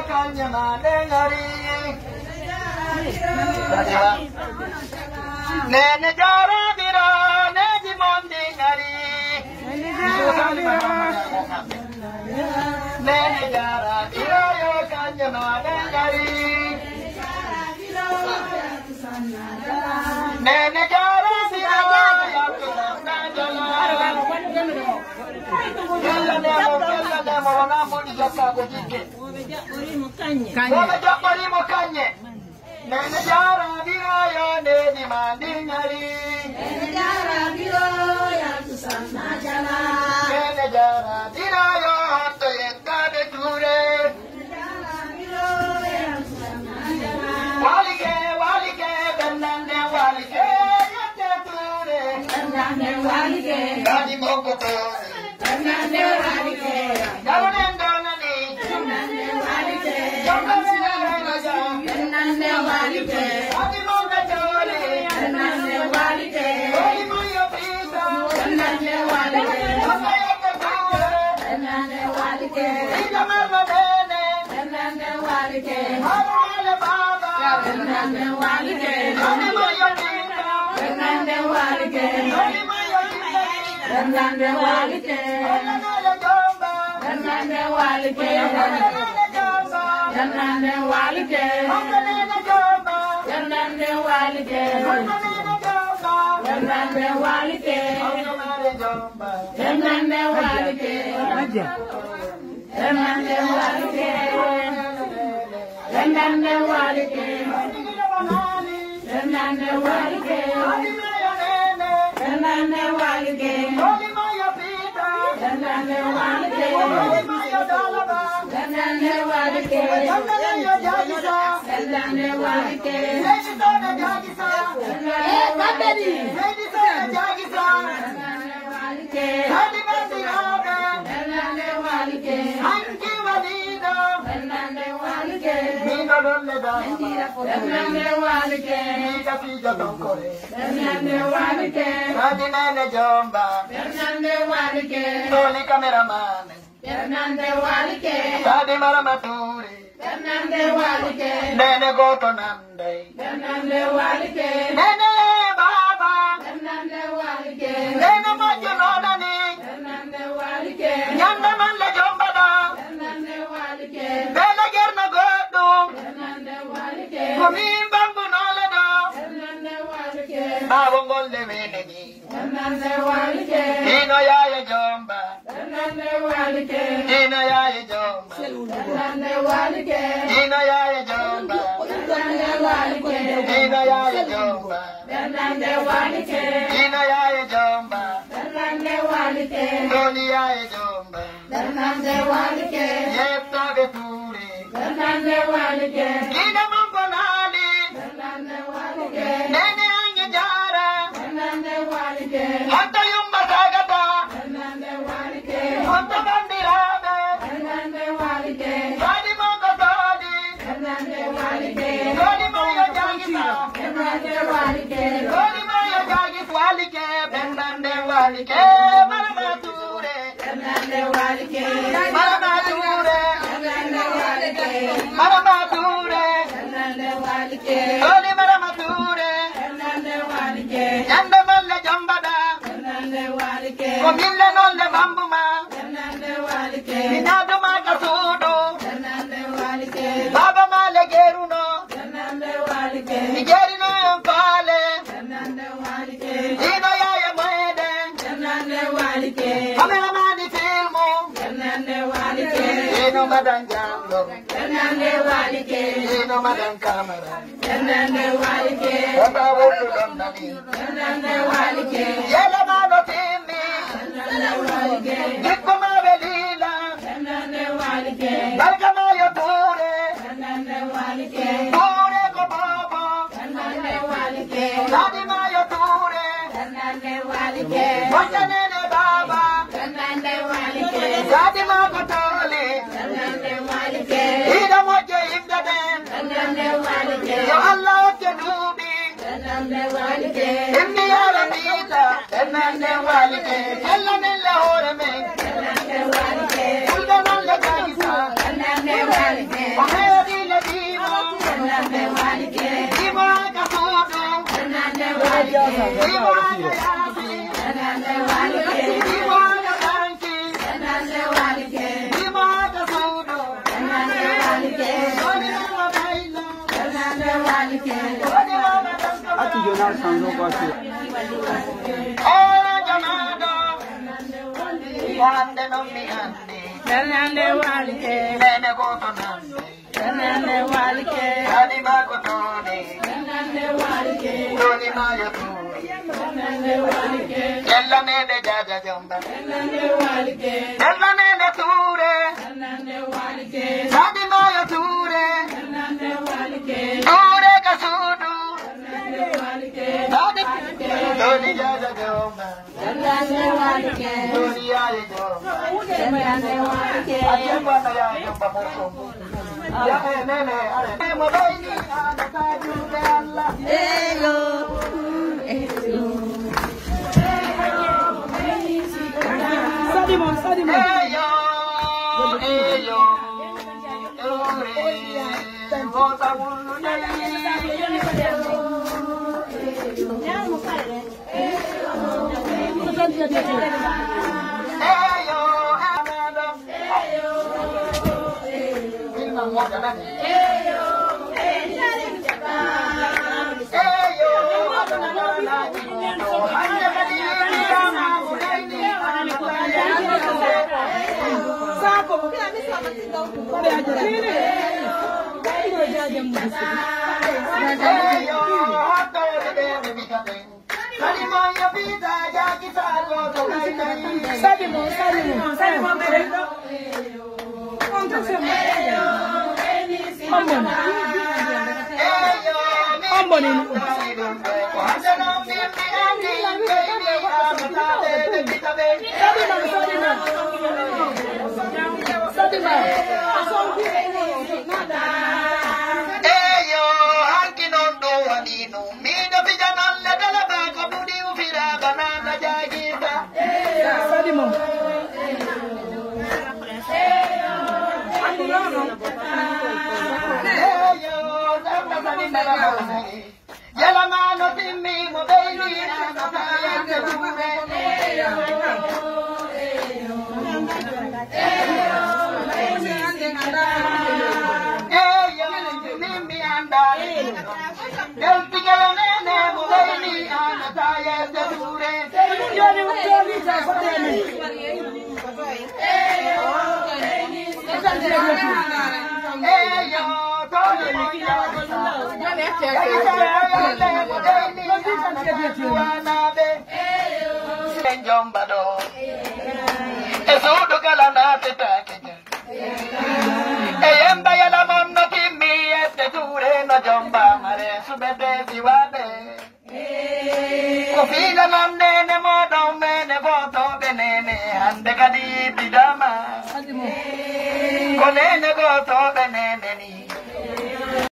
kanyama dengari. Nene jara dira neji mondi ngari. Nene jara dira yo kanyama dengari. Nene jara dira yo kanyama dengari. Kela demo wana moni jaka bojike. Kanye mukanye. Nene jara dira yo neni mandingari. Nene jara dira yo tusana jana. Nene jara dira yo to yenda de ture. Nene jara dira yo tusana jana. Walike danande walike yende ture. Danande walike dani mongo ture. Danande walike danande danande walike danande walike adi mongo ture. Danande walike odi moyo pisa. Danande walike danande ture. Danande walike ijamama bene. Danande walike hale baba. Danande walike adi moyo pisa. Danande walike odi moyo pisa. Danande walike danande jomba. Danande walike danande walike danande jomba. Danande walike danande walike danande walike danande walike danande walike danande walike danande walike danande walike danande walike danande walike Nene goto nande. Nene walike. Nene baba. Nene walike. Nene majuno nani. Nene walike. Nyanda mande jombada. Nene walike. Bela gerna godo. Nene walike. Kumimba bunole do. Nene walike. Abongol de veneni. Nene walike. Ino ya jomba. Nene walike. Ino ya jomba. Nene walike. Ino ya jomba. Nene walike. Ino ya jomba. Nene walike. Ino ya jomba. Nene walike. Doni ya jomba. Nene walike. Yepta beture. Nene walike. Ina mambo nali. Nene walike. Nene anje jara. Nene walike. Hatta yumba sagata. Nene walike. Hatta bandirabe. Nene walike. Badi mongo badi. Nene walike. Badi moyo jangisa. Nene walike. Badi moyo jangis walike. Nene walike. Maramature. Nene walike. Maramature. Nene walike. Maramature. Nene walike. Badi maramature. Nene walike. Yanda molle jambada. Nene walike. Komille nolle bambuma. Nene walike. Minado makasudo. Nene walike. Baba male geruno. Nene walike. Nigerino empale. Nene walike. Ino ya mwede. Nene walike. Kamera mani filmo. Nene walike. Ino madan jamlo. Nene walike. Ino madan kamera. Nene walike. Baba wudu dondani. Nene walike. Yela mano timi. Nene walike. Nikko mabelila. Nene walike. Barka mayo ture. Nene walike. Ture ko baba. Nene walike. Nadi mayo ture. Nene walike. Moja nene baba. Nene walike. Nadi mago tole. Nene walike. Ida moja imdade. Nene walike. Yo Allah kenubi. Nene walike. Inni arabita. Nene walike. Ella nella horeme. Nene walike. Ulda nalla kaisa. Nene walike. Ati Jonas Sanzo Kwasi. Oh, Jamado. Wande no mi ande. Nene walike. Nene goto nande. Nene walike. Ani makotone. Nene walike. Doni mayaturi. Nene walike. Ella nene jaja jomba. Nene walike. Ella nene ture. Nene walike. Sadi mayature. Nene walike. Ture kasudu. Nene walike. Sadi doni jaja jomba. Nene walike. Doni aye jomba. Nene walike. Ajemba na ya jomba mokombo. Ya nene ale. Mobaini anataju be Allah. Eyo. Sadimon. Eyo, eyo, ore, vota bulunei. Eyo, amada. Ilma moja nani? Eyo, amada. Hanya kadiri kama unaini Yala mano timmi mo baby na kaya Konene go to bene